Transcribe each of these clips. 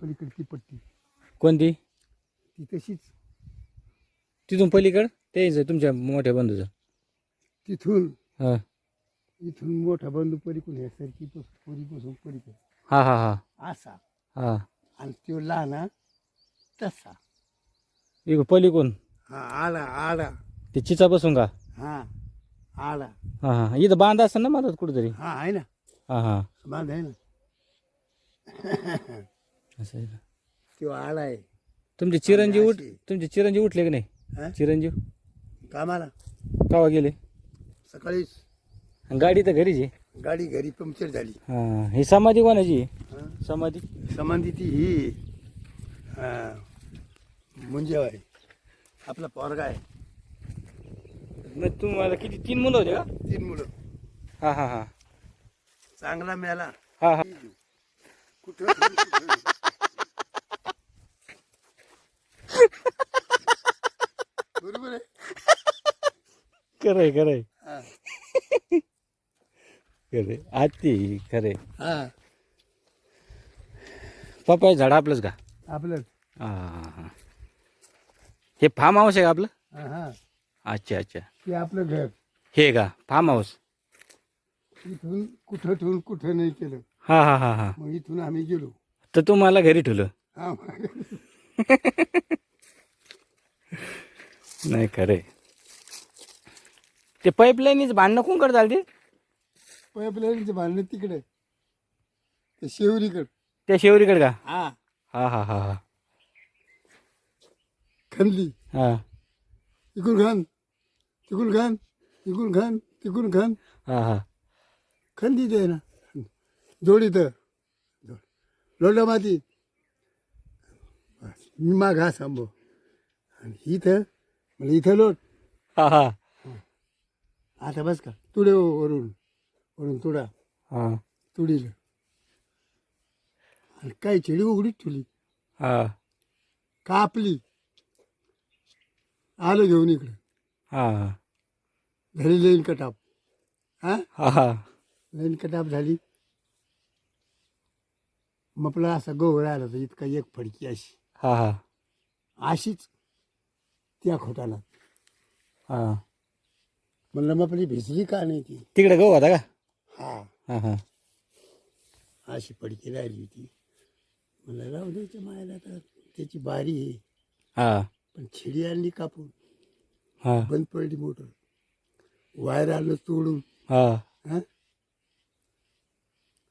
पलीकडची पट्टी कोणती? ती तशीच. तिथून पलीकड तेच तुमच्या मोठ्या बंधूचं? तिथून हां इथून मोठा बंधू पलीकडून ह्यासारखी पोरीपासून पलीकडे हां हां हां असा. हां. आणि तो लहाना तसा. इकडं पलीकडून हा आला आला. ते चिचा बसून का? हा आला. हां हां. इथं बांध असं ना मला कुठेतरी. हा आहे ना. हां हां. बांध आहे ना. असं आहे का? तो आला आहे. तुमचे चिरंजीव अशी. तुमचे चिरंजीव उठले की नाही? हा? चिरंजीव कामाला केव्हा गेले? सकाळीच. आणि गाडी तर घरीच आहे. गाडी घरी पंक्चर झाली. हां. ही समाधी कोणाची आहे? हा? समाधी समाधी ती ही म्हणजे आहे आपला पोरगा आहे. मग तुम्हाला किती 3 मुलं होते का? 3 मुलं. हां हां हां चांगला मेला. हां हां. कुठं बरोबर आहे. खरंय खरंय हा. खरंय. आत्ती खरंय. हा पप्पा झाड आपलंच का? आपलं. हां हां हां. हे फार्म हाऊस आहे का आपलं? हा हा. अच्छा अच्छा. ते आपलं घर. हे का फार्म हाऊस? इथून कुठं ठेवून कुठं नाही केलं. हां हां हां हां. मग इथून आम्ही गेलो. तर तुम्हाला घरी ठेवलं? हा नाही खरंय. ते पाईपलाईनीच भांडणं कोणकडे चालते? पाईपलाईनचं भांडणं तिकडे ते शेवरीकडे. त्या शेवरीकडे का? हा. हां हां हां हां खणली. हां इकडून खान तिकडून खान इकडून खान तिकडून खान हां हां खणली ते ना. जोडी तर लोटा माती मी माग हा सांभो आणि इथं म्हणजे इथं लोट. हां हां आता बस का तुडे वरून वरून तुडा हां तुडीला आणि काही चिडी उघडीच ठेवली. हां कापली. आलो घेऊन इकडं. हां झाली लेन कटाप. हा हां हां लेन कटाप झाली. मपला असा गोवर आला तर इतका एक फडकी अशी हां हां अशीच त्या खोटाला. हां. म्हणलं मग आपली भिजली का नाही ती. तिकडे गहू होता का? हा हां हां अशी फडकी राहिली होती. म्हणलं राहू द्यायच्या मायला तर त्याची बारी आहे. हां पण छिडी आणली कापून. हां बंद पडली मोटर. वायर आलं तोडून. हां हा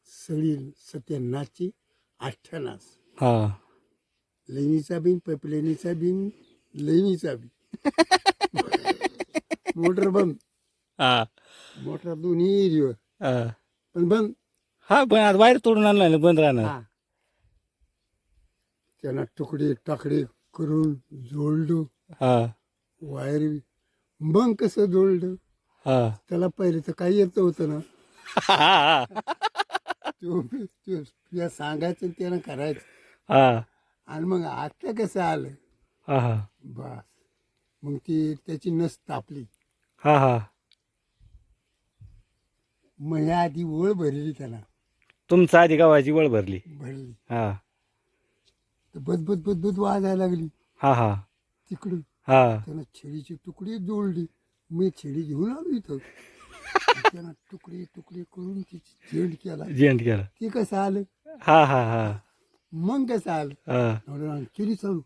सगळी सत्यानाशची अठ्ठानाश. हां लेणीचा बिन पाईपलाईनीचा बिन लेणीचा बिन. मोटर बंद. हां मोटर दोन्ही रिवर हां पण बंद. हां. पण आता बाहेर तोडून आणला ना बंद राहणार. हा त्यांना तुकडे टाकडे करून जोडलो. हां वायर मग कसं जोडलं. हां त्याला पहिले तर काही येत होतं ना. हां तुला सांगायचं आणि त्यानं करायचं. हां आणि मग आता कसं आलं हां हां बस. मग ती त्याची नस तापली. हां हां. मग ह्या आधी ओळ भरली त्याला. तुमचा आधी गावाची वळ भरली. भरली हां तर बदबद बदबद वाजायला लागली हां हां तिकडून. हां त्यानं छेडीची तुकडी जोडली. मी छेडी घेऊन आलो इथं. त्यानं तुकडे तुकडे करून तिची झेंड केला. जेंट केला. ते कसं आलं. हां हां हां मग कसं आलं. हां. केली चालू.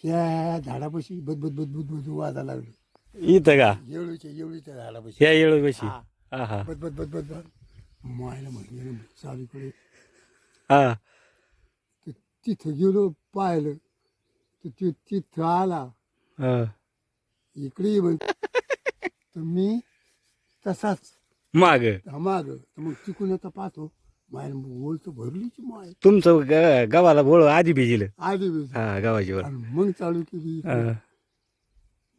ह्या झाडापाशी बदबद बदबद बदबद वाजायला लागली. इथं का? येवळीच्या झाडापाशी. ह्या येळू बशी. हा. हां हां बदबद बदबद बद मायला म्हणलं चालूकडे. हां तर तिथं गेलो पाहिलं तर तिथं आला. हां. इकडे ये म्हण. तर मी तसाच माग माग. तर मग तिकून आता पाहतो मायला ओळ तर भरलीची माय. तुमचं गावाला बोळ आधी भिजिल. आधी वेळेस. हां गावाची वळ. आणि मग चालू केली. हां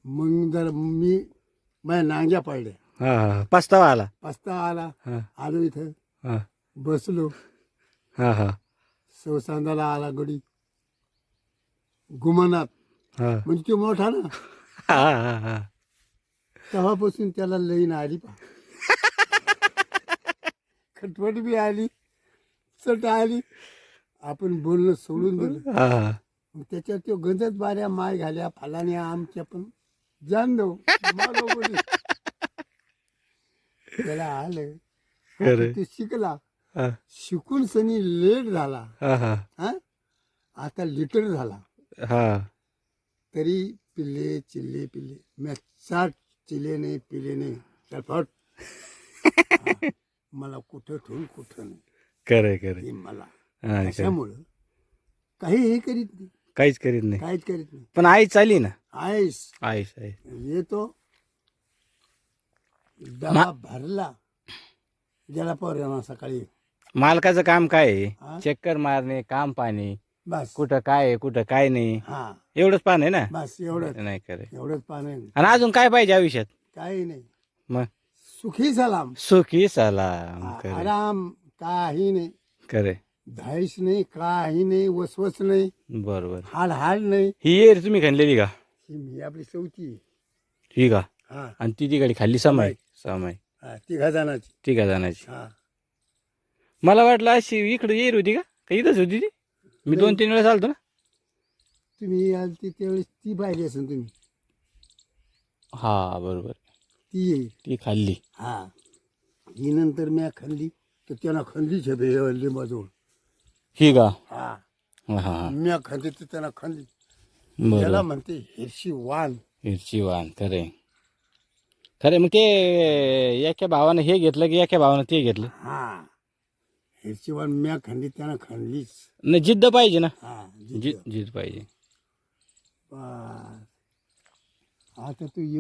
मग जरा मी माझ्या नांग्या पाडल्या. हां हां. पस्तावा आला. पस्ता आला. हां आलो इथं हां बसलो. हां हां सवसांदाला आला गडी. गुमानात हां म्हणजे तो मोठा ना. हां हां हां. तेव्हापासून त्याला लईन आली पा. खटपट बी आली. चट आली. आपण बोलणं सोडून दिलं. हा हा मग त्याच्यावर तो गंजत बाऱ्या माय घाल्या फलाण्या आमच्या पण जाण दो मागं बोली. त्याला आलं आता खरं. ते शिकला. हा शिकून सनी लेट झाला. हा हा हा आता लिटर झाला. हा तरी पिल्ले चिल्ले पिल्ले मी 60 चिल्ले नाही पिले नाही चलफट. मला कुठं ठेवून कुठं नाही खरंय खरंय. हे मला हा खरं. कशामुळं काही हे करीत नाही, काहीच करीत नाही. काहीच करीत नाही. पण आई चाली ना. आईस आईस आई येतो डबा भरला गेला पोरांना सकाळी. मालकाचं काम काय हा? आहे? चक्कर मारणे, काम पाहणे, बस कुठं काय आहे कुठं काय नाही, हा एवढंच पाहणे ना. बस एवढंच नाही खरंय. एवढंच पाणी आणि अजून काय पाहिजे आयुष्यात? काही नाही. मग सुखी सलाम सुखी सलाम. खरे आराम काही नाही. खरे धाईस नाही काही नाही वसवस नाही बरोबर. हाड नाही. ही येर तुम्ही खाल्लेली का? ही मी आपली चौथी. ही का? हा आणि ती गाडी खाल्ली समय समय हा तिघा जणांची. ती का जाण्याची? हा मला वाटलं अशी इकडे येर होती का इथंच होती ती? मी 2-3 वेळेस आलतो ना. तुम्ही आलती त्यावेळेस ती पाहिली असेल तुम्ही. हा बरोबर. ती येईल. ती खाल्ली. हा ही नंतर मी खाल्ली तर त्यांना खाल्ली छबे लिंबाजवळ. ही का? हा हा हा मी खाल्ली तर त्यांना खाल्ली. बरोबर. त्याला म्हणते हिरशी वाण. मिरची वाण. खरे खरे. मग ते एका भावानं हे घेतलं की एका भावानं ते घेतलं? हा हिरशी वाण मी खाल्ली त्यांना खाल्लीच. नाही जिद्द पाहिजे ना. हा जिद्द पाहिजे. बस आता तू